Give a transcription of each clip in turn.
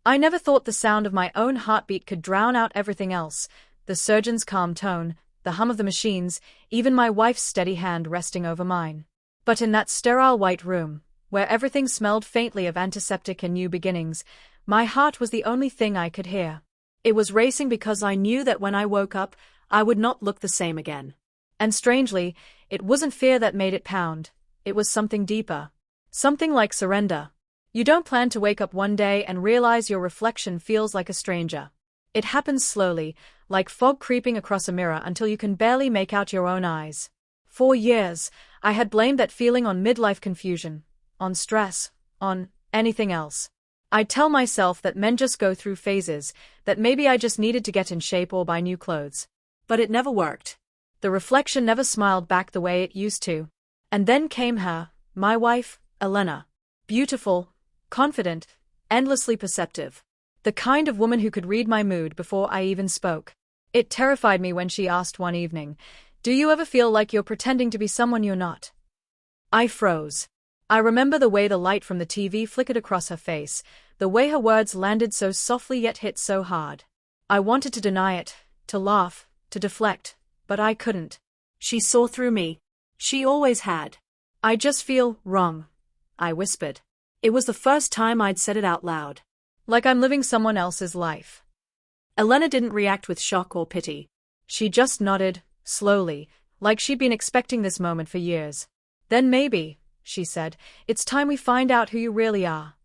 I never thought the sound of my own heartbeat could drown out everything else, the surgeon's calm tone, the hum of the machines, even my wife's steady hand resting over mine. But in that sterile white room, where everything smelled faintly of antiseptic and new beginnings, my heart was the only thing I could hear. It was racing because I knew that when I woke up, I would not look the same again. And strangely, it wasn't fear that made it pound. It was something deeper. Something like surrender. You don't plan to wake up one day and realize your reflection feels like a stranger. It happens slowly, like fog creeping across a mirror until you can barely make out your own eyes. For years, I had blamed that feeling on midlife confusion, on stress, on anything else. I'd tell myself that men just go through phases, that maybe I just needed to get in shape or buy new clothes. But it never worked. The reflection never smiled back the way it used to. And then came her, my wife, Elena. Beautiful, confident, endlessly perceptive. The kind of woman who could read my mood before I even spoke. It terrified me when she asked one evening, "Do you ever feel like you're pretending to be someone you're not?" I froze. I remember the way the light from the TV flickered across her face, the way her words landed so softly yet hit so hard. I wanted to deny it, to laugh, to deflect, but I couldn't. She saw through me. She always had. "I just feel wrong," I whispered. It was the first time I'd said it out loud. Like I'm living someone else's life. Elena didn't react with shock or pity. She just nodded, slowly, like she'd been expecting this moment for years. "Then maybe," she said, "it's time we find out who you really are."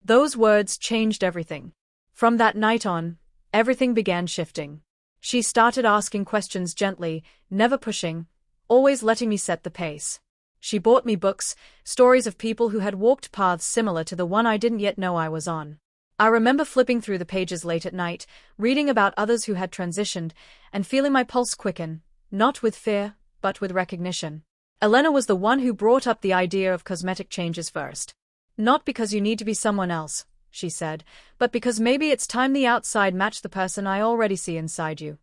Those words changed everything. From that night on, everything began shifting. She started asking questions gently, never pushing, always letting me set the pace. She bought me books, stories of people who had walked paths similar to the one I didn't yet know I was on. I remember flipping through the pages late at night, reading about others who had transitioned, and feeling my pulse quicken, not with fear, but with recognition. Elena was the one who brought up the idea of cosmetic changes first. "Not because you need to be someone else," she said, "but because maybe it's time the outside matched the person I already see inside you."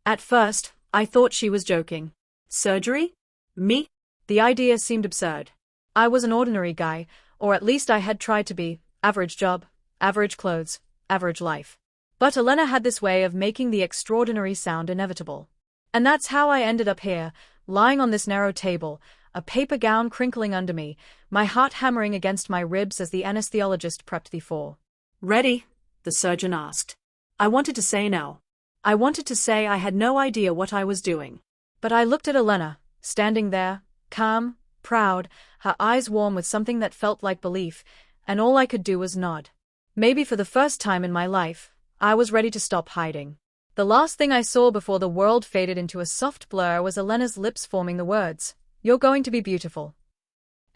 At first, I thought she was joking. Surgery? Me? The idea seemed absurd. I was an ordinary guy, or at least I had tried to be, average job, average clothes, average life. But Elena had this way of making the extraordinary sound inevitable. And that's how I ended up here, lying on this narrow table, a paper gown crinkling under me, my heart hammering against my ribs as the anesthesiologist prepped me for. "Ready?" the surgeon asked. I wanted to say no. I wanted to say I had no idea what I was doing. But I looked at Elena, standing there, calm, proud, her eyes warm with something that felt like belief, and all I could do was nod. Maybe for the first time in my life, I was ready to stop hiding. The last thing I saw before the world faded into a soft blur was Elena's lips forming the words, "You're going to be beautiful."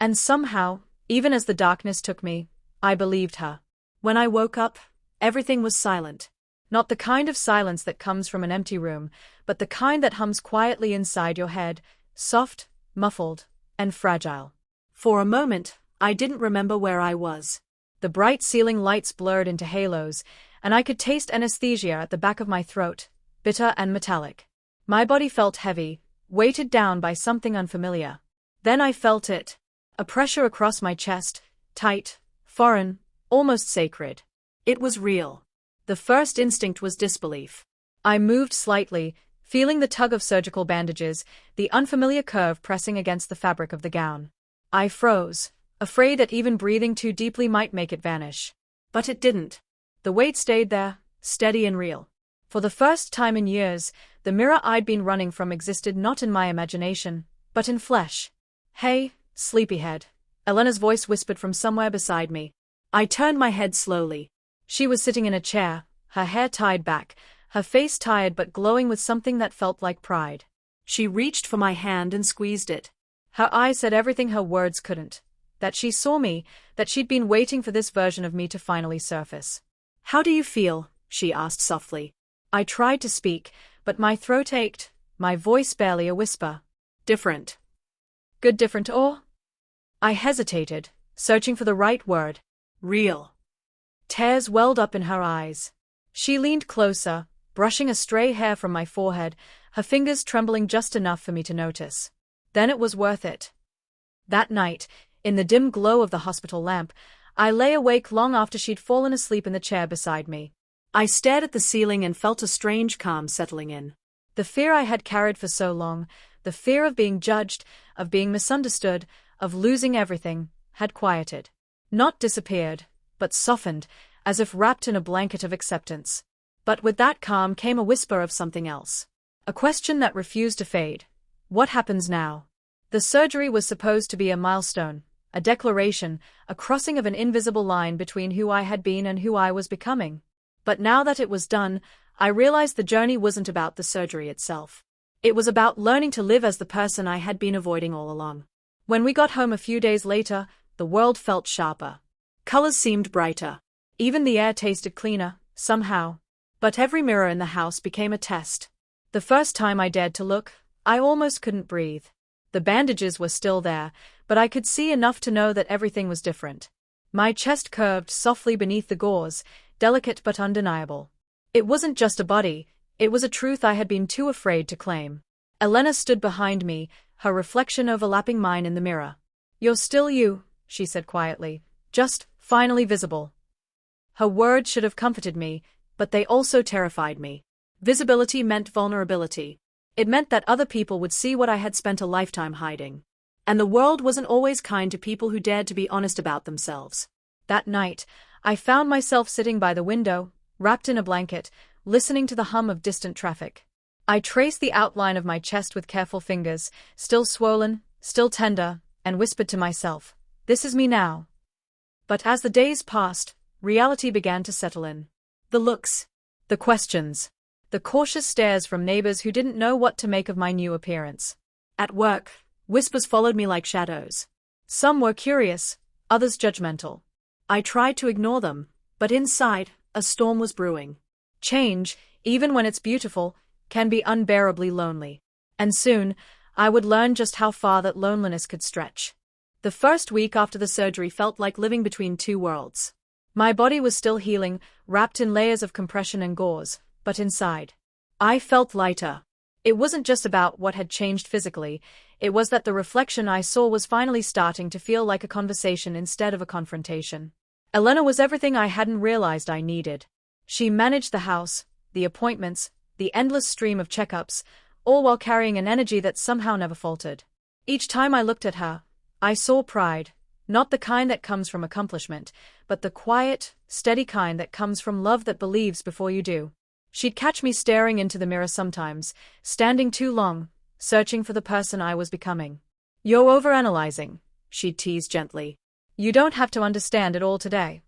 And somehow, even as the darkness took me, I believed her. When I woke up, everything was silent. Not the kind of silence that comes from an empty room, but the kind that hums quietly inside your head, soft, muffled, and fragile. For a moment, I didn't remember where I was. The bright ceiling lights blurred into halos, and I could taste anesthesia at the back of my throat, bitter and metallic. My body felt heavy, weighted down by something unfamiliar. Then I felt it. A pressure across my chest, tight, foreign, almost sacred. It was real. The first instinct was disbelief. I moved slightly, feeling the tug of surgical bandages, the unfamiliar curve pressing against the fabric of the gown. I froze, afraid that even breathing too deeply might make it vanish. But it didn't. The weight stayed there, steady and real. For the first time in years, the mirror I'd been running from existed not in my imagination, but in flesh. "Hey, sleepyhead," Elena's voice whispered from somewhere beside me. I turned my head slowly. She was sitting in a chair, her hair tied back, her face tired but glowing with something that felt like pride. She reached for my hand and squeezed it. Her eyes said everything her words couldn't. That she saw me, that she'd been waiting for this version of me to finally surface. "How do you feel?" she asked softly. I tried to speak, but my throat ached, my voice barely a whisper. "Different." "Good different or?" I hesitated, searching for the right word. "Real." Tears welled up in her eyes. She leaned closer, brushing a stray hair from my forehead, her fingers trembling just enough for me to notice. "Then it was worth it." That night, in the dim glow of the hospital lamp, I lay awake long after she'd fallen asleep in the chair beside me. I stared at the ceiling and felt a strange calm settling in. The fear I had carried for so long, the fear of being judged, of being misunderstood, of losing everything, had quieted. Not disappeared, but softened, as if wrapped in a blanket of acceptance. But with that calm came a whisper of something else. A question that refused to fade. What happens now? The surgery was supposed to be a milestone, a declaration, a crossing of an invisible line between who I had been and who I was becoming. But now that it was done, I realized the journey wasn't about the surgery itself. It was about learning to live as the person I had been avoiding all along. When we got home a few days later, the world felt sharper. Colors seemed brighter. Even the air tasted cleaner, somehow. But every mirror in the house became a test. The first time I dared to look, I almost couldn't breathe. The bandages were still there, but I could see enough to know that everything was different. My chest curved softly beneath the gauze, delicate but undeniable. It wasn't just a body, it was a truth I had been too afraid to claim. Elena stood behind me, her reflection overlapping mine in the mirror. "You're still you," she said quietly, "just finally visible." Her words should have comforted me, but they also terrified me. Visibility meant vulnerability. It meant that other people would see what I had spent a lifetime hiding. And the world wasn't always kind to people who dared to be honest about themselves. That night, I found myself sitting by the window, wrapped in a blanket, listening to the hum of distant traffic. I traced the outline of my chest with careful fingers, still swollen, still tender, and whispered to myself, "This is me now." But as the days passed, reality began to settle in. The looks, the questions, the cautious stares from neighbors who didn't know what to make of my new appearance. At work, whispers followed me like shadows. Some were curious, others judgmental. I tried to ignore them, but inside, a storm was brewing. Change, even when it's beautiful, can be unbearably lonely. And soon, I would learn just how far that loneliness could stretch. The first week after the surgery felt like living between two worlds. My body was still healing, wrapped in layers of compression and gauze, but inside, I felt lighter. It wasn't just about what had changed physically, it was that the reflection I saw was finally starting to feel like a conversation instead of a confrontation. Elena was everything I hadn't realized I needed. She managed the house, the appointments, the endless stream of checkups, all while carrying an energy that somehow never faltered. Each time I looked at her, I saw pride, not the kind that comes from accomplishment, but the quiet, steady kind that comes from love that believes before you do. She'd catch me staring into the mirror sometimes, standing too long, searching for the person I was becoming. "You're overanalyzing," she'd tease gently. "You don't have to understand it all today."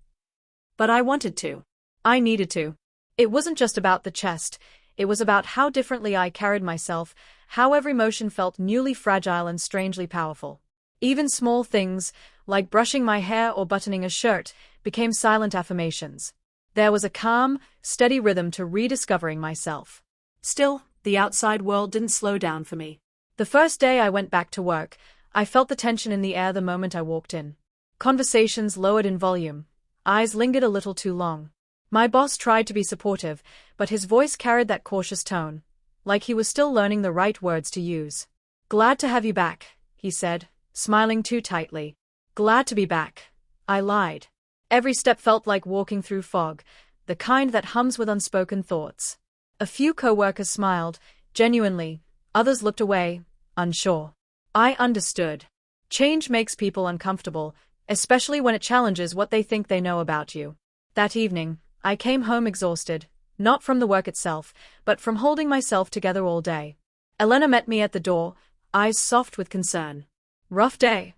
But I wanted to. I needed to. It wasn't just about the chest, it was about how differently I carried myself, how every motion felt newly fragile and strangely powerful. Even small things, like brushing my hair or buttoning a shirt, became silent affirmations. There was a calm, steady rhythm to rediscovering myself. Still, the outside world didn't slow down for me. The first day I went back to work, I felt the tension in the air the moment I walked in. Conversations lowered in volume. Eyes lingered a little too long. My boss tried to be supportive, but his voice carried that cautious tone, like he was still learning the right words to use. "Glad to have you back," he said, smiling too tightly. "Glad to be back." I lied. Every step felt like walking through fog, the kind that hums with unspoken thoughts. A few co-workers smiled, genuinely, others looked away, unsure. I understood. Change makes people uncomfortable, especially when it challenges what they think they know about you. That evening, I came home exhausted, not from the work itself, but from holding myself together all day. Elena met me at the door, eyes soft with concern. "Rough day?"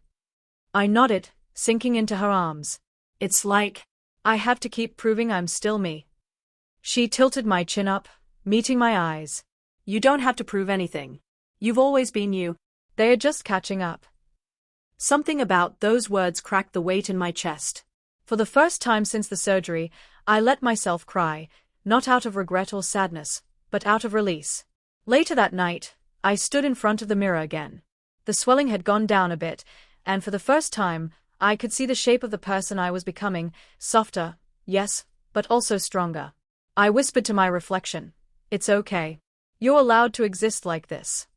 I nodded, sinking into her arms. "It's like I have to keep proving I'm still me." She tilted my chin up, meeting my eyes. "You don't have to prove anything. You've always been you." They are just catching up. Something about those words cracked the weight in my chest. For the first time since the surgery, I let myself cry, not out of regret or sadness, but out of release. Later that night, I stood in front of the mirror again. The swelling had gone down a bit, and for the first time, I could see the shape of the person I was becoming, softer, yes, but also stronger. I whispered to my reflection, "It's okay. You're allowed to exist like this."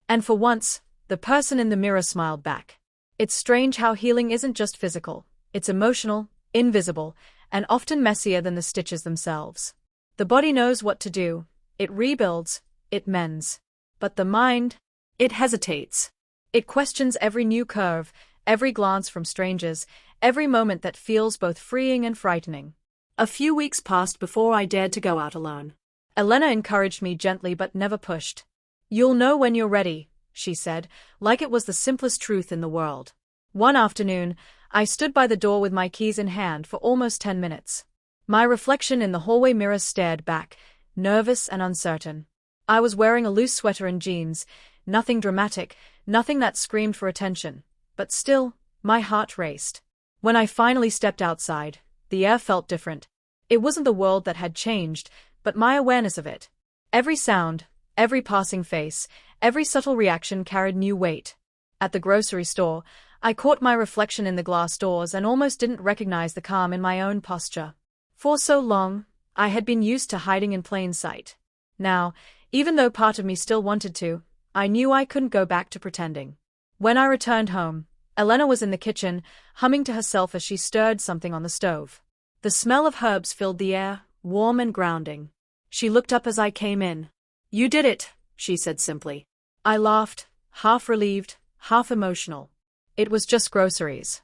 And for once, the person in the mirror smiled back. It's strange how healing isn't just physical, It's emotional, invisible, and often messier than the stitches themselves. The body knows what to do. It rebuilds, it mends. But the mind, it hesitates. It questions every new curve, every glance from strangers, every moment that feels both freeing and frightening. A few weeks passed before I dared to go out alone. Elena encouraged me gently but never pushed. "You'll know when you're ready," she said, like it was the simplest truth in the world. One afternoon, I stood by the door with my keys in hand for almost 10 minutes. My reflection in the hallway mirror stared back, nervous and uncertain. I was wearing a loose sweater and jeans, nothing dramatic, nothing that screamed for attention. But still, my heart raced. When I finally stepped outside, the air felt different. It wasn't the world that had changed, but my awareness of it. Every sound, every passing face, every subtle reaction carried new weight. At the grocery store, I caught my reflection in the glass doors and almost didn't recognize the calm in my own posture. For so long, I had been used to hiding in plain sight. Now, even though part of me still wanted to, I knew I couldn't go back to pretending. When I returned home, Elena was in the kitchen, humming to herself as she stirred something on the stove. The smell of herbs filled the air, warm and grounding. She looked up as I came in. "You did it," she said simply. I laughed, half relieved, half emotional. "It was just groceries."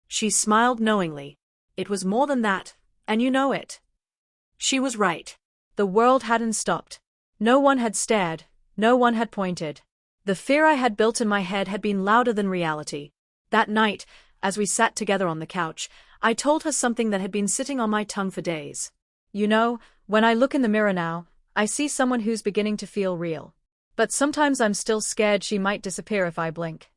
She smiled knowingly. "It was more than that, and you know it." She was right. The world hadn't stopped. No one had stared, no one had pointed. The fear I had built in my head had been louder than reality. That night, as we sat together on the couch, I told her something that had been sitting on my tongue for days. "You know, when I look in the mirror now, I see someone who's beginning to feel real. But sometimes I'm still scared she might disappear if I blink."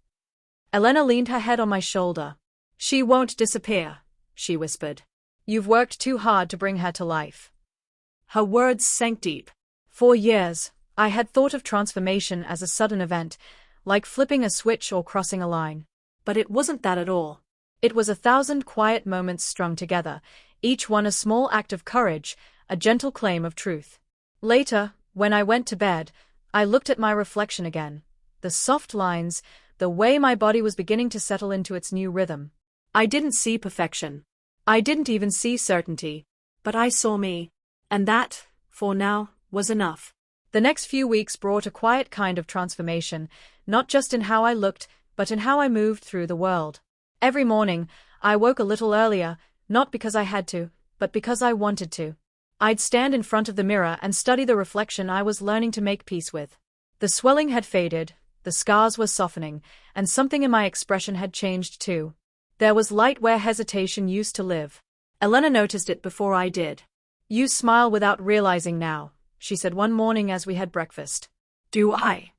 Elena leaned her head on my shoulder. "She won't disappear," she whispered. "You've worked too hard to bring her to life." Her words sank deep. For years, I had thought of transformation as a sudden event, like flipping a switch or crossing a line. But it wasn't that at all. It was 1,000 quiet moments strung together, each one a small act of courage, a gentle claim of truth. Later, when I went to bed, I looked at my reflection again. The soft lines, the way my body was beginning to settle into its new rhythm. I didn't see perfection. I didn't even see certainty. But I saw me. And that, for now, was enough. The next few weeks brought a quiet kind of transformation, not just in how I looked, but in how I moved through the world. Every morning, I woke a little earlier, not because I had to, but because I wanted to. I'd stand in front of the mirror and study the reflection I was learning to make peace with. The swelling had faded, the scars were softening, and something in my expression had changed too. There was light where hesitation used to live. Elena noticed it before I did. "You smile without realizing now," she said one morning as we had breakfast. "Do I?"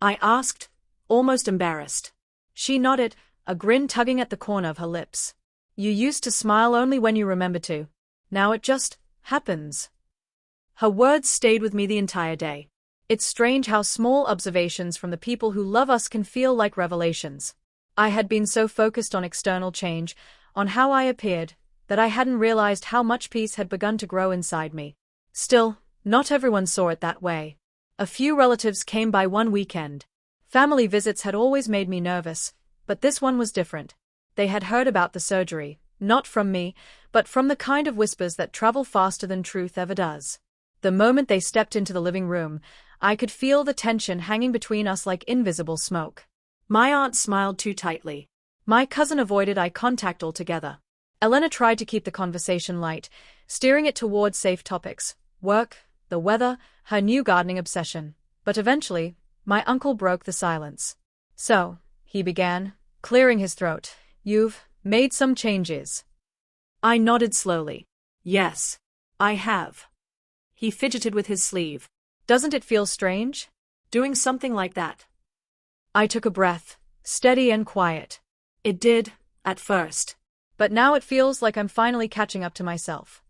I asked, almost embarrassed. She nodded, a grin tugging at the corner of her lips. "You used to smile only when you remember to. Now it just happens." Her words stayed with me the entire day. It's strange how small observations from the people who love us can feel like revelations. I had been so focused on external change, on how I appeared, that I hadn't realized how much peace had begun to grow inside me. Still, not everyone saw it that way. A few relatives came by one weekend. Family visits had always made me nervous, but this one was different. They had heard about the surgery, not from me, but from the kind of whispers that travel faster than truth ever does. The moment they stepped into the living room, I could feel the tension hanging between us like invisible smoke. My aunt smiled too tightly. My cousin avoided eye contact altogether. Elena tried to keep the conversation light, steering it towards safe topics: work, the weather, her new gardening obsession. But eventually, my uncle broke the silence. "So," he began, clearing his throat, "you've made some changes." I nodded slowly. "Yes, I have." He fidgeted with his sleeve. "Doesn't it feel strange? Doing something like that?" I took a breath, steady and quiet. It did, at first. But now it feels like I'm finally catching up to myself.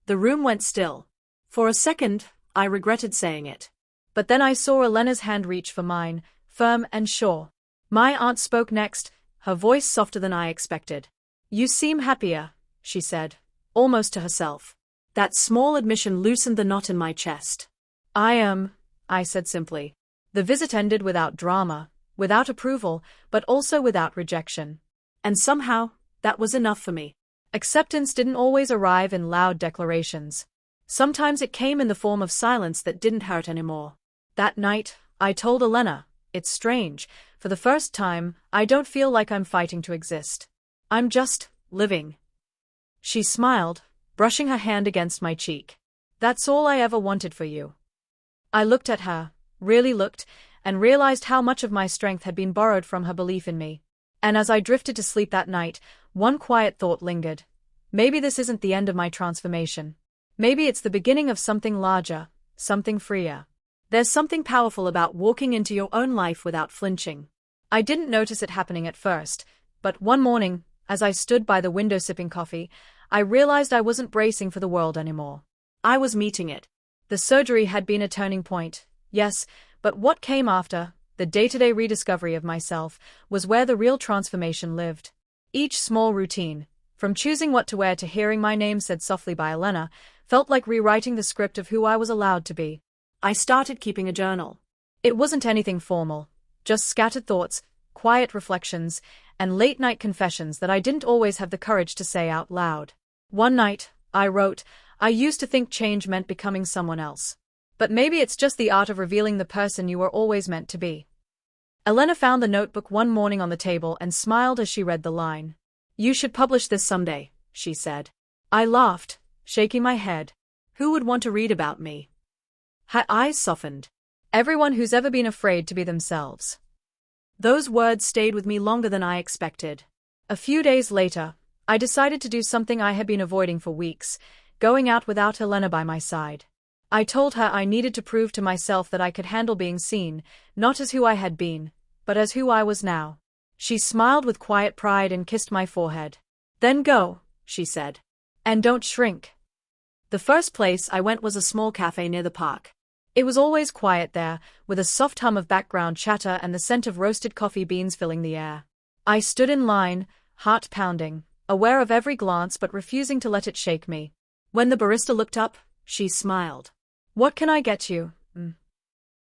The room went still. For a second, I regretted saying it. But then I saw Elena's hand reach for mine, firm and sure. My aunt spoke next, her voice softer than I expected. "You seem happier," she said, almost to herself. That small admission loosened the knot in my chest. "I am," I said simply. The visit ended without drama, without approval, but also without rejection. And somehow, That was enough for me. Acceptance didn't always arrive in loud declarations. Sometimes it came in the form of silence that didn't hurt anymore. That night, I told Elena, "It's strange. For the first time, I don't feel like I'm fighting to exist. I'm just living." She smiled, brushing her hand against my cheek. "That's all I ever wanted for you." I looked at her, really looked, and realized how much of my strength had been borrowed from her belief in me. And as I drifted to sleep that night, one quiet thought lingered. Maybe this isn't the end of my transformation. Maybe it's the beginning of something larger, something freer. There's something powerful about walking into your own life without flinching. I didn't notice it happening at first, but one morning, as I stood by the window sipping coffee, I realized I wasn't bracing for the world anymore. I was meeting it. The surgery had been a turning point, yes, but what came after, the day-to-day rediscovery of myself, was where the real transformation lived. Each small routine, from choosing what to wear to hearing my name said softly by Elena, felt like rewriting the script of who I was allowed to be. I started keeping a journal. It wasn't anything formal, just scattered thoughts, quiet reflections, and late-night confessions that I didn't always have the courage to say out loud. One night, I wrote, "I used to think change meant becoming someone else. But maybe it's just the art of revealing the person you were always meant to be." Elena found the notebook one morning on the table and smiled as she read the line. "You should publish this someday," she said. I laughed, shaking my head. Who would want to read about me? Her eyes softened. Everyone who's ever been afraid to be themselves. Those words stayed with me longer than I expected. A few days later, I decided to do something I had been avoiding for weeks, going out without Elena by my side. I told her I needed to prove to myself that I could handle being seen, not as who I had been, but as who I was now. She smiled with quiet pride and kissed my forehead. "Then go," she said. "And don't shrink." The first place I went was a small cafe near the park. It was always quiet there, with a soft hum of background chatter and the scent of roasted coffee beans filling the air. I stood in line, heart pounding, aware of every glance but refusing to let it shake me. When the barista looked up, she smiled. "What can I get you?"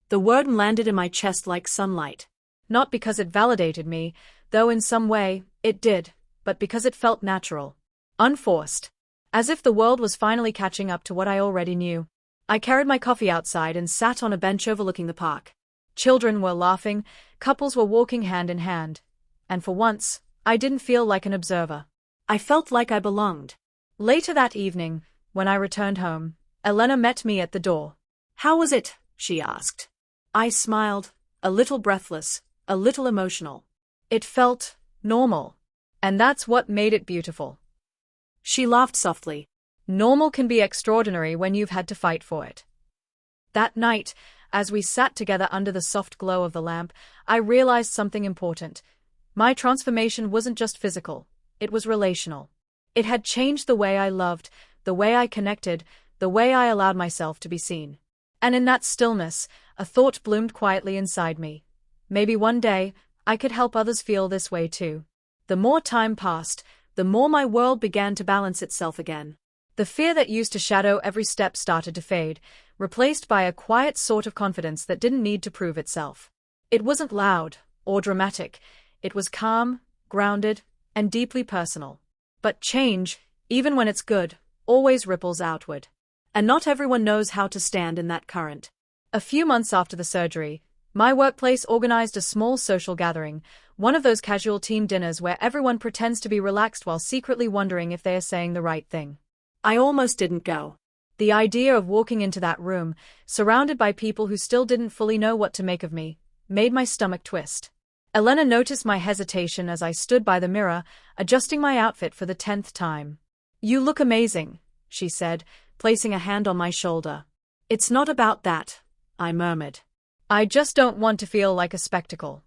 The word landed in my chest like sunlight. Not because it validated me, though in some way, it did, but because it felt natural. Unforced. As if the world was finally catching up to what I already knew. I carried my coffee outside and sat on a bench overlooking the park. Children were laughing, couples were walking hand in hand. And for once, I didn't feel like an observer. I felt like I belonged. Later that evening, when I returned home, Elena met me at the door. "How was it?" she asked. I smiled, a little breathless, a little emotional. It felt normal. And that's what made it beautiful. She laughed softly. Normal can be extraordinary when you've had to fight for it. That night, as we sat together under the soft glow of the lamp, I realized something important. My transformation wasn't just physical, it was relational. It had changed the way I loved, the way I connected, the way I allowed myself to be seen. And in that stillness, a thought bloomed quietly inside me. Maybe one day, I could help others feel this way too. The more time passed, the more my world began to balance itself again. The fear that used to shadow every step started to fade, replaced by a quiet sort of confidence that didn't need to prove itself. It wasn't loud or dramatic. It was calm, grounded, and deeply personal. But change, even when it's good, always ripples outward. And not everyone knows how to stand in that current. A few months after the surgery, my workplace organized a small social gathering, one of those casual team dinners where everyone pretends to be relaxed while secretly wondering if they are saying the right thing. I almost didn't go. The idea of walking into that room, surrounded by people who still didn't fully know what to make of me, made my stomach twist. Elena noticed my hesitation as I stood by the mirror, adjusting my outfit for the 10th time. "You look amazing," she said, placing a hand on my shoulder. "It's not about that," I murmured. "I just don't want to feel like a spectacle."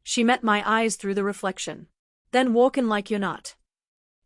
She met my eyes through the reflection. "Then walk in like you're not."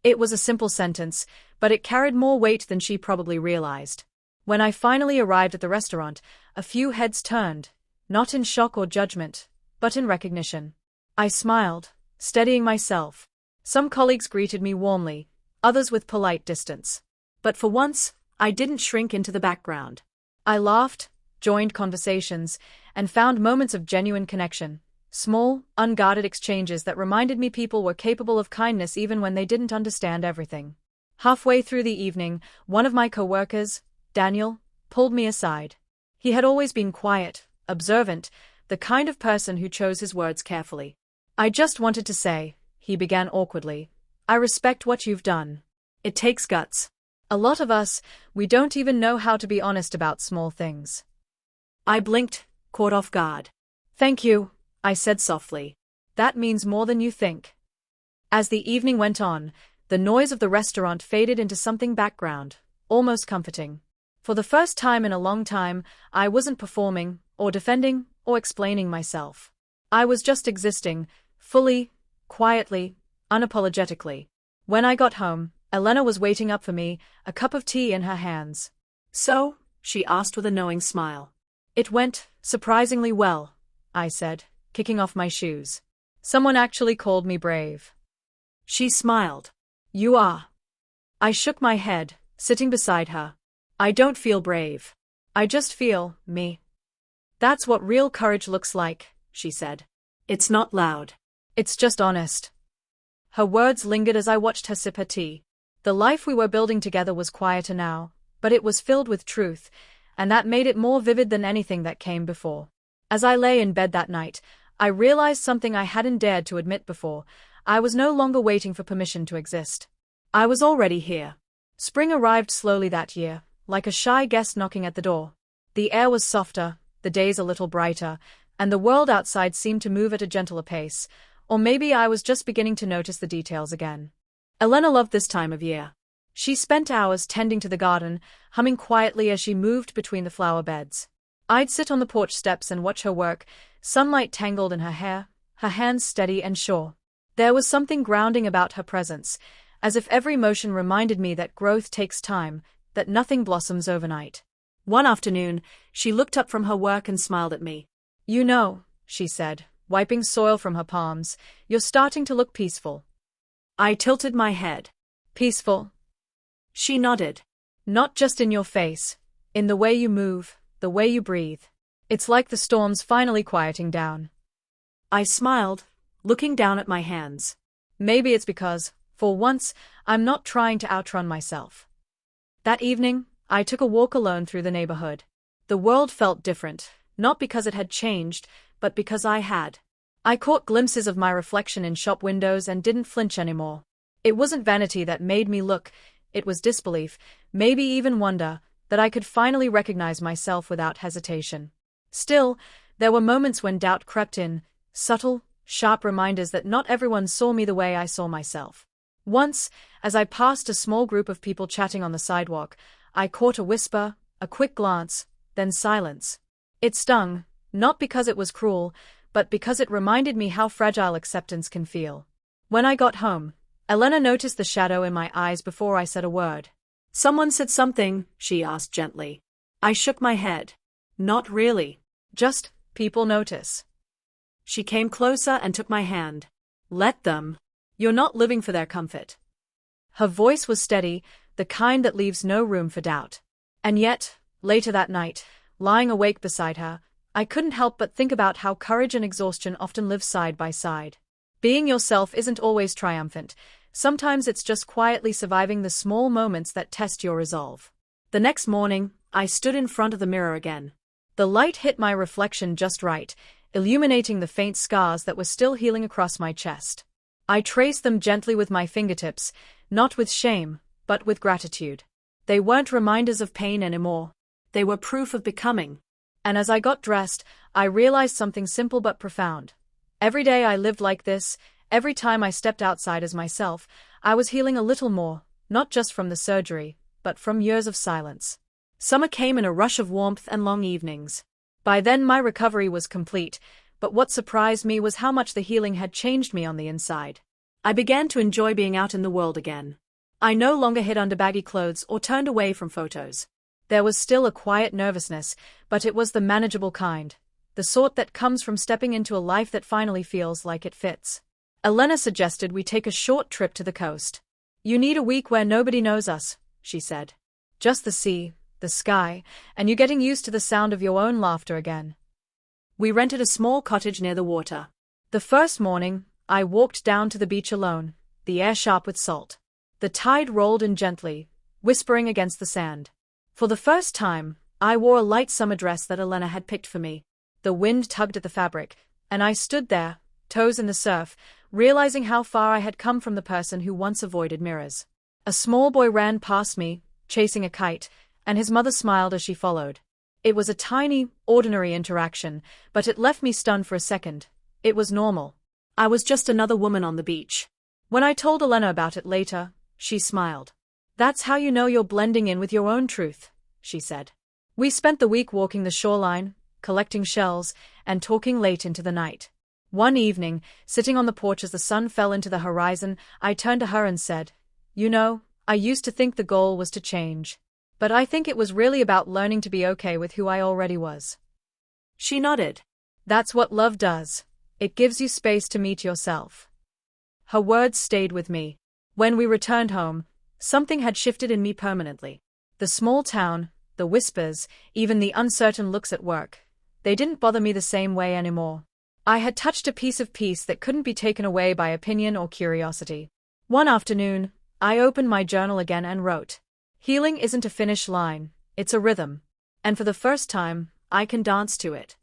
It was a simple sentence, but it carried more weight than she probably realized. When I finally arrived at the restaurant, a few heads turned, not in shock or judgment, but in recognition. I smiled, steadying myself. Some colleagues greeted me warmly, others with polite distance. But for once, I didn't shrink into the background. I laughed, joined conversations, and found moments of genuine connection, Small, unguarded exchanges that reminded me people were capable of kindness even when they didn't understand everything. Halfway through the evening, one of my coworkers, Daniel, pulled me aside. He had always been quiet, observant, the kind of person who chose his words carefully. "I just wanted to say," he began awkwardly, "I respect what you've done. It takes guts. A lot of us, we don't even know how to be honest about small things." I blinked, caught off guard. "Thank you," I said softly. "That means more than you think." As the evening went on, the noise of the restaurant faded into something background, almost comforting. For the first time in a long time, I wasn't performing, or defending, or explaining myself. I was just existing, fully, quietly, unapologetically. When I got home, Elena was waiting up for me, a cup of tea in her hands. "So?" she asked with a knowing smile. "It went surprisingly well," I said, kicking off my shoes. "Someone actually called me brave." She smiled. "You are." I shook my head, sitting beside her. "I don't feel brave. I just feel me." "That's what real courage looks like," she said. "It's not loud. "It's just honest." Her words lingered as I watched her sip her tea. The life we were building together was quieter now, but it was filled with truth, and that made it more vivid than anything that came before. As I lay in bed that night, I realized something I hadn't dared to admit before. I was no longer waiting for permission to exist. I was already here. Spring arrived slowly that year, like a shy guest knocking at the door. The air was softer, the days a little brighter, and the world outside seemed to move at a gentler pace, or maybe I was just beginning to notice the details again. Elena loved this time of year. She spent hours tending to the garden, humming quietly as she moved between the flower beds. I'd sit on the porch steps and watch her work, sunlight tangled in her hair, her hands steady and sure. There was something grounding about her presence, as if every motion reminded me that growth takes time, that nothing blossoms overnight. One afternoon, she looked up from her work and smiled at me. "You know," she said, wiping soil from her palms, "you're starting to look peaceful." I tilted my head. "Peaceful?" She nodded. "Not just in your face, in the way you move, the way you breathe. It's like the storm's finally quieting down." I smiled, looking down at my hands. "Maybe it's because, for once, I'm not trying to outrun myself." That evening, I took a walk alone through the neighborhood. The world felt different, not because it had changed, but because I had. I caught glimpses of my reflection in shop windows and didn't flinch anymore. It wasn't vanity that made me look, it was disbelief, maybe even wonder, that I could finally recognize myself without hesitation. Still, there were moments when doubt crept in, subtle, sharp reminders that not everyone saw me the way I saw myself. Once, as I passed a small group of people chatting on the sidewalk, I caught a whisper, a quick glance, then silence. It stung, not because it was cruel, but because it reminded me how fragile acceptance can feel. When I got home, Elena noticed the shadow in my eyes before I said a word. "Someone said something?" she asked gently. I shook my head. "Not really. Just, people notice." She came closer and took my hand. "Let them. You're not living for their comfort." Her voice was steady, the kind that leaves no room for doubt. And yet, later that night, lying awake beside her, I couldn't help but think about how courage and exhaustion often live side by side. Being yourself isn't always triumphant. Sometimes it's just quietly surviving the small moments that test your resolve. The next morning, I stood in front of the mirror again. The light hit my reflection just right, illuminating the faint scars that were still healing across my chest. I traced them gently with my fingertips, not with shame, but with gratitude. They weren't reminders of pain anymore. They were proof of becoming. And as I got dressed, I realized something simple but profound. Every day I lived like this, every time I stepped outside as myself, I was healing a little more, not just from the surgery, but from years of silence. Summer came in a rush of warmth and long evenings. By then my recovery was complete, but what surprised me was how much the healing had changed me on the inside. I began to enjoy being out in the world again. I no longer hid under baggy clothes or turned away from photos. There was still a quiet nervousness, but it was the manageable kind, the sort that comes from stepping into a life that finally feels like it fits. Elena suggested we take a short trip to the coast. "You need a week where nobody knows us," she said. "Just the sea, the sky, and you getting used to the sound of your own laughter again." We rented a small cottage near the water. The first morning, I walked down to the beach alone, the air sharp with salt. The tide rolled in gently, whispering against the sand. For the first time, I wore a light summer dress that Elena had picked for me. The wind tugged at the fabric, and I stood there, toes in the surf, realizing how far I had come from the person who once avoided mirrors. A small boy ran past me, chasing a kite, and his mother smiled as she followed. It was a tiny, ordinary interaction, but it left me stunned for a second. It was normal. I was just another woman on the beach. When I told Elena about it later, she smiled. "That's how you know you're blending in with your own truth," she said. We spent the week walking the shoreline, collecting shells, and talking late into the night. One evening, sitting on the porch as the sun fell into the horizon, I turned to her and said, "You know, I used to think the goal was to change. But I think it was really about learning to be okay with who I already was." She nodded. "That's what love does. It gives you space to meet yourself." Her words stayed with me. When we returned home, something had shifted in me permanently. The small town, the whispers, even the uncertain looks at work, they didn't bother me the same way anymore. I had touched a piece of peace that couldn't be taken away by opinion or curiosity. One afternoon, I opened my journal again and wrote, "Healing isn't a finish line, it's a rhythm. And for the first time, I can dance to it."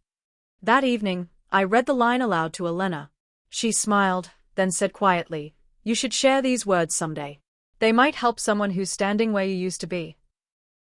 That evening, I read the line aloud to Elena. She smiled, then said quietly, "You should share these words someday. They might help someone who's standing where you used to be."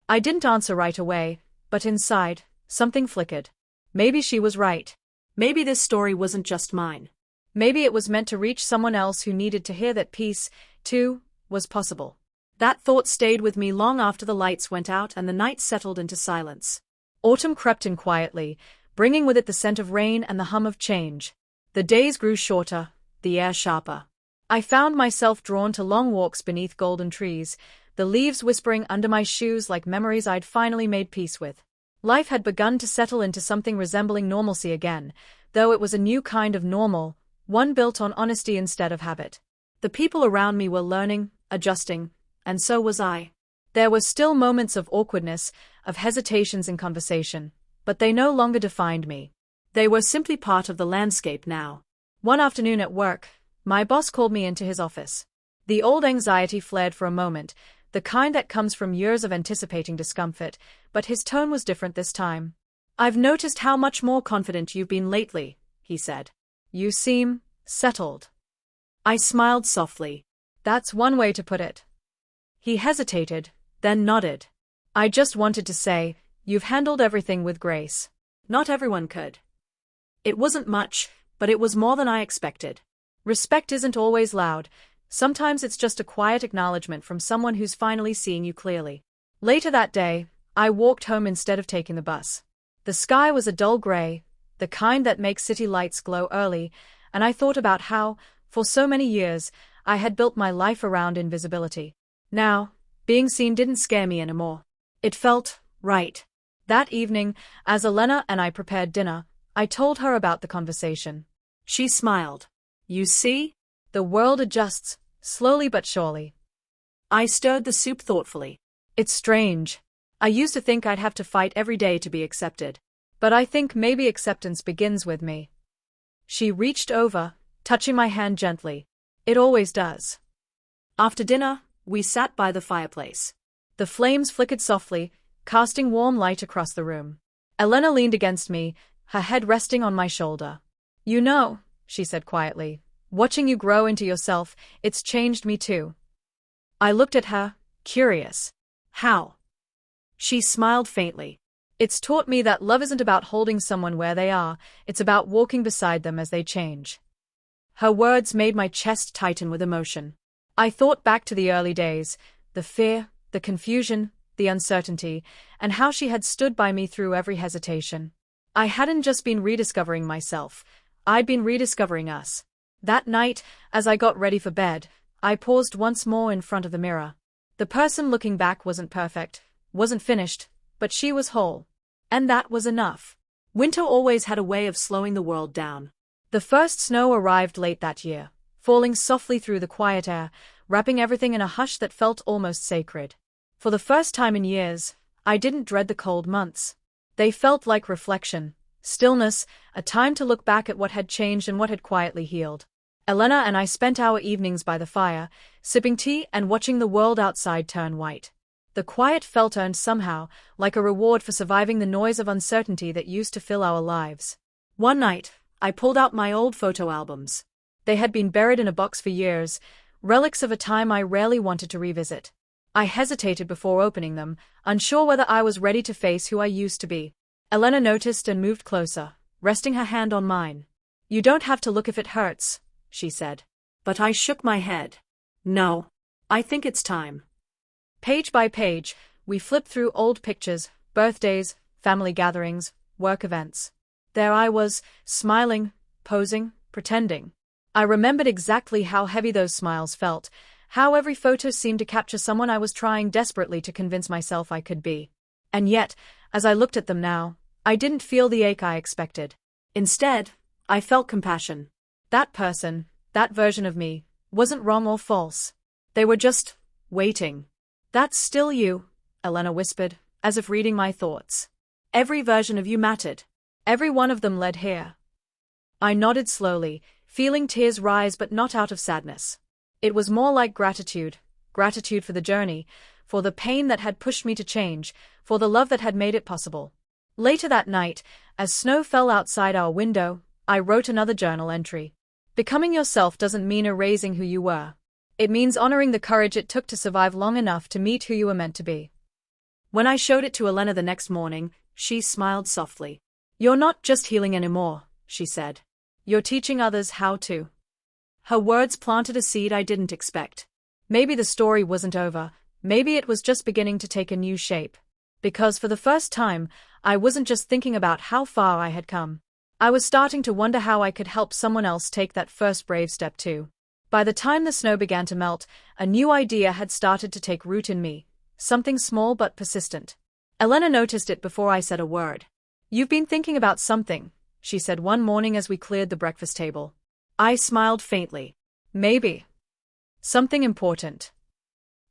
I didn't answer right away, but inside, something flickered. Maybe she was right. Maybe this story wasn't just mine. Maybe it was meant to reach someone else who needed to hear that peace, too, was possible. That thought stayed with me long after the lights went out and the night settled into silence. Autumn crept in quietly, bringing with it the scent of rain and the hum of change. The days grew shorter, the air sharper. I found myself drawn to long walks beneath golden trees, the leaves whispering under my shoes like memories I'd finally made peace with. Life had begun to settle into something resembling normalcy again, though it was a new kind of normal, one built on honesty instead of habit. The people around me were learning, adjusting, and so was I. There were still moments of awkwardness, of hesitations in conversation, but they no longer defined me. They were simply part of the landscape now. One afternoon at work, my boss called me into his office. The old anxiety flared for a moment, the kind that comes from years of anticipating discomfort, but his tone was different this time. "I've noticed how much more confident you've been lately," he said. "You seem settled." I smiled softly. "That's one way to put it." He hesitated, then nodded. "I just wanted to say, you've handled everything with grace." Not everyone could. It wasn't much, but it was more than I expected. Respect isn't always loud. Sometimes it's just a quiet acknowledgement from someone who's finally seeing you clearly. Later that day, I walked home instead of taking the bus. The sky was a dull gray, the kind that makes city lights glow early, and I thought about how, for so many years, I had built my life around invisibility. Now, being seen didn't scare me anymore. It felt right. That evening, as Elena and I prepared dinner, I told her about the conversation. She smiled. "You see? The world adjusts, slowly but surely." I stirred the soup thoughtfully. "It's strange. I used to think I'd have to fight every day to be accepted. But I think maybe acceptance begins with me." She reached over, touching my hand gently. "It always does." After dinner, we sat by the fireplace. The flames flickered softly, casting warm light across the room. Elena leaned against me, her head resting on my shoulder. "You know," she said quietly, "watching you grow into yourself, it's changed me too." I looked at her, curious. "How?" She smiled faintly. "It's taught me that love isn't about holding someone where they are, it's about walking beside them as they change." Her words made my chest tighten with emotion. I thought back to the early days, the fear, the confusion, the uncertainty, and how she had stood by me through every hesitation. I hadn't just been rediscovering myself, I'd been rediscovering us. That night, as I got ready for bed, I paused once more in front of the mirror. The person looking back wasn't perfect, wasn't finished, but she was whole. And that was enough. Winter always had a way of slowing the world down. The first snow arrived late that year, falling softly through the quiet air, wrapping everything in a hush that felt almost sacred. For the first time in years, I didn't dread the cold months. They felt like reflection, Stillness, a time to look back at what had changed and what had quietly healed. Elena and I spent our evenings by the fire, sipping tea and watching the world outside turn white. The quiet felt earned somehow, like a reward for surviving the noise of uncertainty that used to fill our lives. One night, I pulled out my old photo albums. They had been buried in a box for years, relics of a time I rarely wanted to revisit. I hesitated before opening them, unsure whether I was ready to face who I used to be. Elena noticed and moved closer, resting her hand on mine. "You don't have to look if it hurts," she said. But I shook my head. "No. I think it's time." Page by page, we flipped through old pictures, birthdays, family gatherings, work events. There I was, smiling, posing, pretending. I remembered exactly how heavy those smiles felt, how every photo seemed to capture someone I was trying desperately to convince myself I could be. And yet, as I looked at them now, I didn't feel the ache I expected. Instead, I felt compassion. That person, that version of me, wasn't wrong or false. They were just waiting. "That's still you," Elena whispered, as if reading my thoughts. Every version of you mattered. Every one of them led here. I nodded slowly, feeling tears rise but not out of sadness. It was more like gratitude for the journey, for the pain that had pushed me to change, for the love that had made it possible. Later that night, as snow fell outside our window, I wrote another journal entry. Becoming yourself doesn't mean erasing who you were. It means honoring the courage it took to survive long enough to meet who you were meant to be. When I showed it to Elena the next morning, she smiled softly. "You're not just healing anymore," she said. "You're teaching others how to." Her words planted a seed I didn't expect. Maybe the story wasn't over, maybe it was just beginning to take a new shape. Because for the first time, I wasn't just thinking about how far I had come. I was starting to wonder how I could help someone else take that first brave step too. By the time the snow began to melt, a new idea had started to take root in me, something small but persistent. Elena noticed it before I said a word. "You've been thinking about something," she said one morning as we cleared the breakfast table. I smiled faintly. "Maybe. Something important."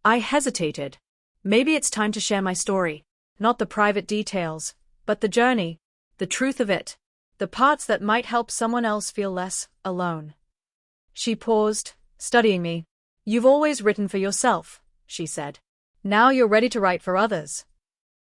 I hesitated. Maybe it's time to share my story. Not the private details, but the journey, the truth of it, the parts that might help someone else feel less alone. She paused, studying me. "You've always written for yourself," she said. "Now you're ready to write for others."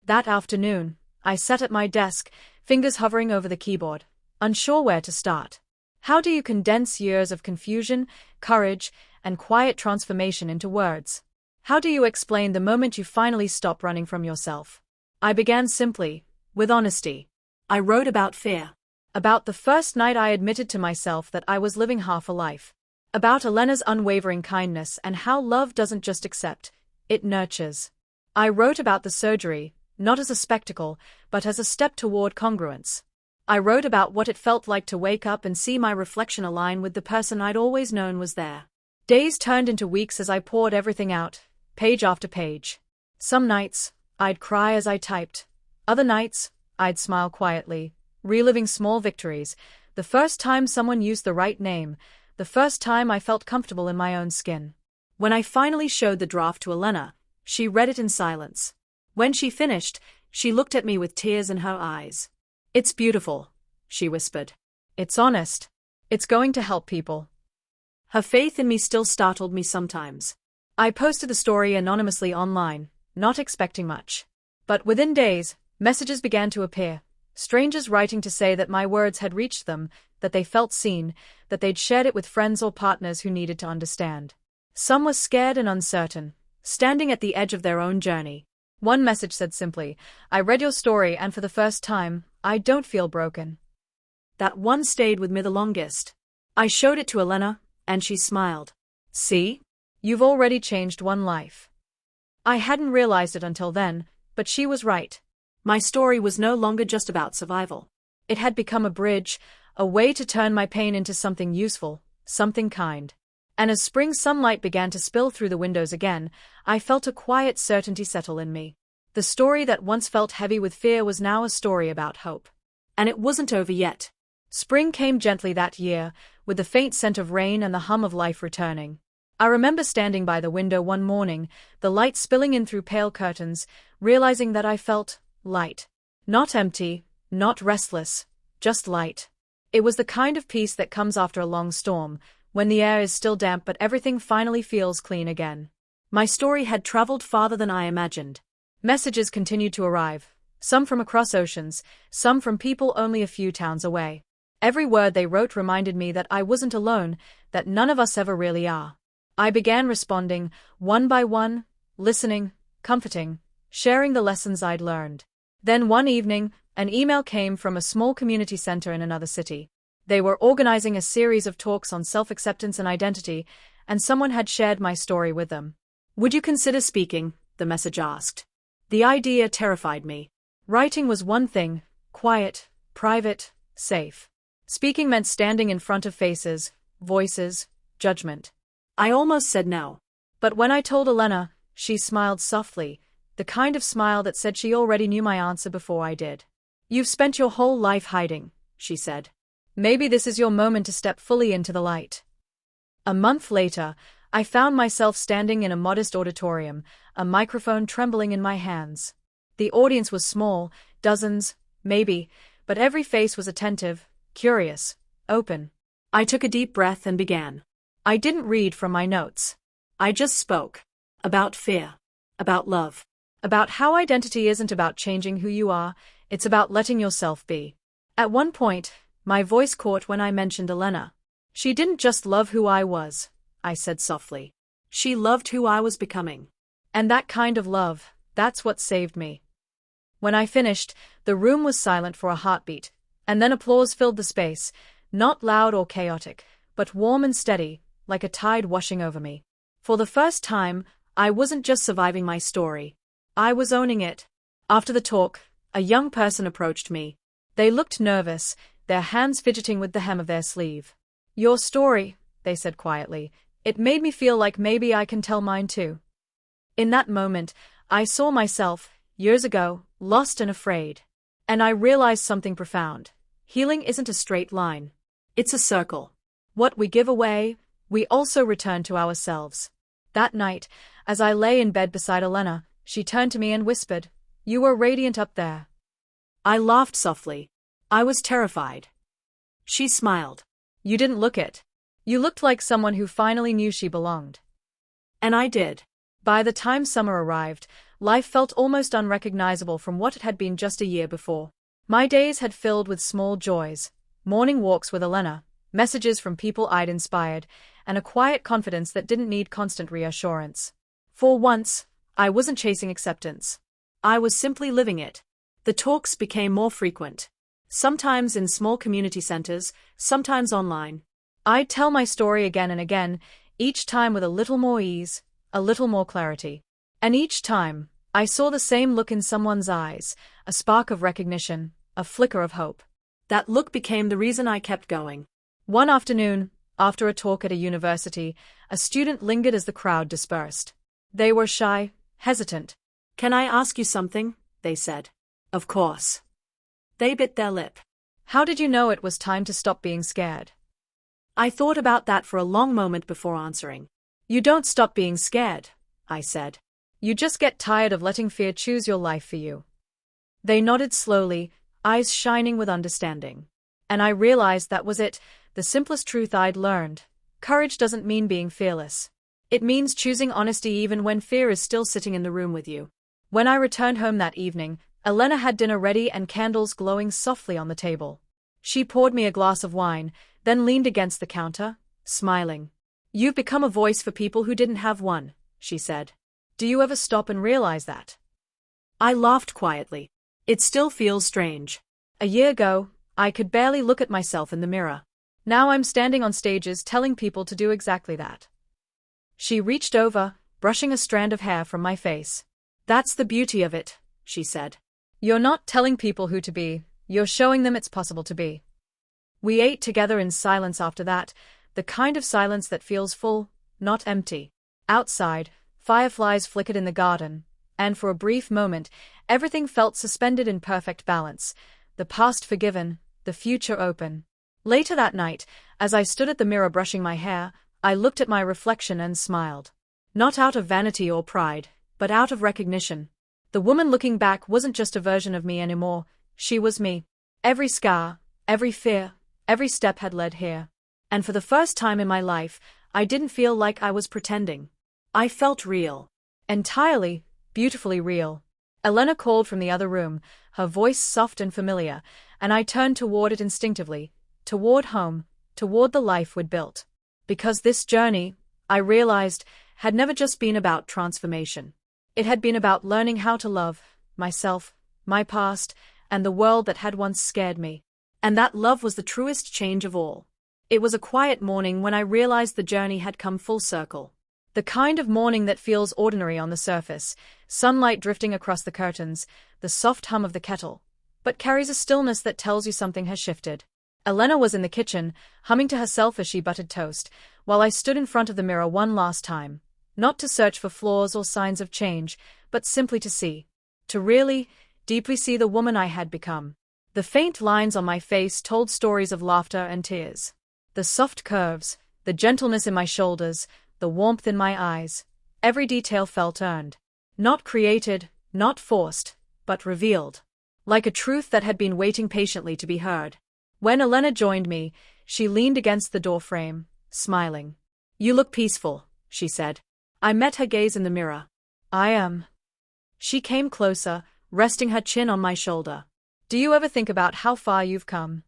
That afternoon, I sat at my desk, fingers hovering over the keyboard, unsure where to start. How do you condense years of confusion, courage, and quiet transformation into words? How do you explain the moment you finally stop running from yourself? I began simply, with honesty. I wrote about fear. About the first night I admitted to myself that I was living half a life. About Elena's unwavering kindness and how love doesn't just accept, it nurtures. I wrote about the surgery, not as a spectacle, but as a step toward congruence. I wrote about what it felt like to wake up and see my reflection align with the person I'd always known was there. Days turned into weeks as I poured everything out, page after page. Some nights, I'd cry as I typed. Other nights, I'd smile quietly, reliving small victories, the first time someone used the right name, the first time I felt comfortable in my own skin. When I finally showed the draft to Elena, she read it in silence. When she finished, she looked at me with tears in her eyes. "It's beautiful," she whispered. "It's honest. It's going to help people." Her faith in me still startled me sometimes. I posted the story anonymously online, not expecting much. But within days, messages began to appear. Strangers writing to say that my words had reached them, that they felt seen, that they'd shared it with friends or partners who needed to understand. Some were scared and uncertain, standing at the edge of their own journey. One message said simply, "I read your story and for the first time, I don't feel broken." That one stayed with me the longest. I showed it to Elena, and she smiled. "See? You've already changed one life." I hadn't realized it until then, but she was right. My story was no longer just about survival. It had become a bridge, a way to turn my pain into something useful, something kind. And as spring sunlight began to spill through the windows again, I felt a quiet certainty settle in me. The story that once felt heavy with fear was now a story about hope. And it wasn't over yet. Spring came gently that year, with the faint scent of rain and the hum of life returning. I remember standing by the window one morning, the light spilling in through pale curtains, realizing that I felt light. Not empty, not restless, just light. It was the kind of peace that comes after a long storm, when the air is still damp but everything finally feels clean again. My story had traveled farther than I imagined. Messages continued to arrive, some from across oceans, some from people only a few towns away. Every word they wrote reminded me that I wasn't alone, that none of us ever really are. I began responding, one by one, listening, comforting, sharing the lessons I'd learned. Then one evening, an email came from a small community center in another city. They were organizing a series of talks on self-acceptance and identity, and someone had shared my story with them. Would you consider speaking? The message asked. The idea terrified me. Writing was one thing, quiet, private, safe. Speaking meant standing in front of faces, voices, judgment. I almost said no. But when I told Elena, she smiled softly, the kind of smile that said she already knew my answer before I did. You've spent your whole life hiding, she said. Maybe this is your moment to step fully into the light. A month later, I found myself standing in a modest auditorium, a microphone trembling in my hands. The audience was small, dozens, maybe, but every face was attentive, curious, open. I took a deep breath and began. I didn't read from my notes. I just spoke. About fear. About love. About how identity isn't about changing who you are, it's about letting yourself be. At one point, my voice caught when I mentioned Elena. She didn't just love who I was, I said softly. She loved who I was becoming. And that kind of love, that's what saved me. When I finished, the room was silent for a heartbeat, and then applause filled the space, not loud or chaotic, but warm and steady, like a tide washing over me. For the first time, I wasn't just surviving my story. I was owning it. After the talk, a young person approached me. They looked nervous, their hands fidgeting with the hem of their sleeve. Your story, they said quietly, it made me feel like maybe I can tell mine too. In that moment, I saw myself, years ago, lost and afraid. And I realized something profound. Healing isn't a straight line. It's a circle. What we give away, we also return to ourselves. That night, as I lay in bed beside Elena, she turned to me and whispered, "You were radiant up there." I laughed softly. I was terrified. She smiled. You didn't look it. You looked like someone who finally knew she belonged. And I did. By the time summer arrived, life felt almost unrecognizable from what it had been just a year before. My days had filled with small joys, morning walks with Elena, messages from people I'd inspired, and a quiet confidence that didn't need constant reassurance. For once, I wasn't chasing acceptance. I was simply living it. The talks became more frequent. Sometimes in small community centers, sometimes online. I'd tell my story again and again, each time with a little more ease, a little more clarity. And each time, I saw the same look in someone's eyes, a spark of recognition, a flicker of hope. That look became the reason I kept going. One afternoon, after a talk at a university, a student lingered as the crowd dispersed. They were shy, hesitant. Can I ask you something? They said. Of course. They bit their lip. How did you know it was time to stop being scared? I thought about that for a long moment before answering. You don't stop being scared, I said. You just get tired of letting fear choose your life for you. They nodded slowly, eyes shining with understanding. And I realized that was it, the simplest truth I'd learned. Courage doesn't mean being fearless. It means choosing honesty even when fear is still sitting in the room with you. When I returned home that evening, Elena had dinner ready and candles glowing softly on the table. She poured me a glass of wine, then leaned against the counter, smiling. You've become a voice for people who didn't have one, she said. Do you ever stop and realize that? I laughed quietly. It still feels strange. A year ago, I could barely look at myself in the mirror. Now I'm standing on stages telling people to do exactly that. She reached over, brushing a strand of hair from my face. That's the beauty of it, she said. You're not telling people who to be, you're showing them it's possible to be. We ate together in silence after that, the kind of silence that feels full, not empty. Outside, fireflies flickered in the garden, and for a brief moment, everything felt suspended in perfect balance, the past forgiven, the future open. Later that night, as I stood at the mirror brushing my hair, I looked at my reflection and smiled. Not out of vanity or pride, but out of recognition. The woman looking back wasn't just a version of me anymore, she was me. Every scar, Every fear, every step had led here. And for the first time in my life, I didn't feel like I was pretending. I felt real. Entirely, beautifully real. Elena called from the other room, her voice soft and familiar, and I turned toward it instinctively, toward home, toward the life we'd built. Because this journey, I realized, had never just been about transformation. It had been about learning how to love myself, my past, and the world that had once scared me. And that love was the truest change of all. It was a quiet morning when I realized the journey had come full circle. The kind of morning that feels ordinary on the surface, sunlight drifting across the curtains, the soft hum of the kettle, but carries a stillness that tells you something has shifted. Elena was in the kitchen, humming to herself as she buttered toast, while I stood in front of the mirror one last time, not to search for flaws or signs of change, but simply to see. To really, deeply see the woman I had become. The faint lines on my face told stories of laughter and tears. The soft curves, the gentleness in my shoulders, the warmth in my eyes. Every detail felt earned. Not created, not forced, but revealed. Like a truth that had been waiting patiently to be heard. When Elena joined me, she leaned against the doorframe, smiling. "You look peaceful," she said. I met her gaze in the mirror. "I am." She came closer, resting her chin on my shoulder. "Do you ever think about how far you've come?"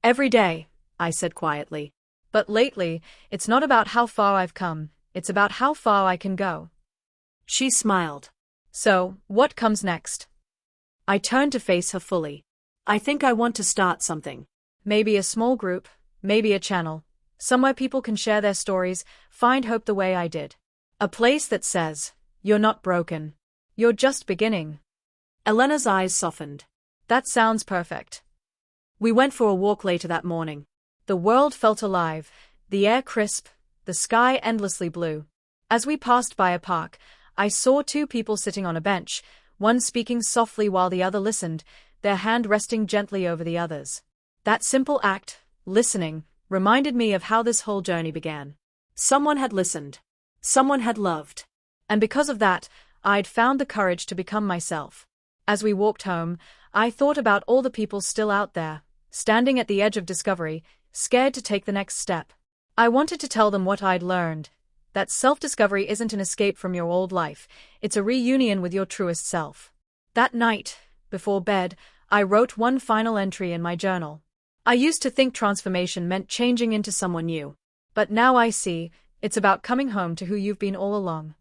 "Every day," I said quietly. "But lately, it's not about how far I've come, it's about how far I can go." She smiled. "So, what comes next?" I turned to face her fully. "I think I want to start something. Maybe a small group, maybe a channel. Somewhere people can share their stories, find hope the way I did. A place that says, you're not broken. You're just beginning." Elena's eyes softened. "That sounds perfect." We went for a walk later that morning. The world felt alive, the air crisp, the sky endlessly blue. As we passed by a park, I saw two people sitting on a bench, one speaking softly while the other listened, their hand resting gently over the other's. That simple act, listening, reminded me of how this whole journey began. Someone had listened. Someone had loved. And because of that, I'd found the courage to become myself. As we walked home, I thought about all the people still out there, standing at the edge of discovery, scared to take the next step. I wanted to tell them what I'd learned. That self-discovery isn't an escape from your old life, it's a reunion with your truest self. That night, before bed, I wrote one final entry in my journal. I used to think transformation meant changing into someone new. But now I see, it's about coming home to who you've been all along.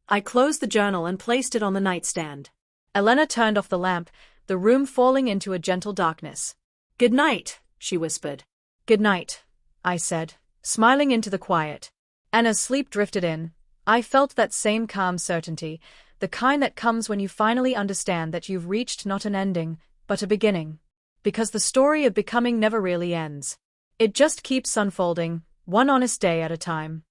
I closed the journal and placed it on the nightstand. Elena turned off the lamp, the room falling into a gentle darkness. "Good night," she whispered. "Good night," I said, smiling into the quiet. And as sleep drifted in, I felt that same calm certainty, the kind that comes when you finally understand that you've reached not an ending, but a beginning. Because the story of becoming never really ends. It just keeps unfolding, one honest day at a time.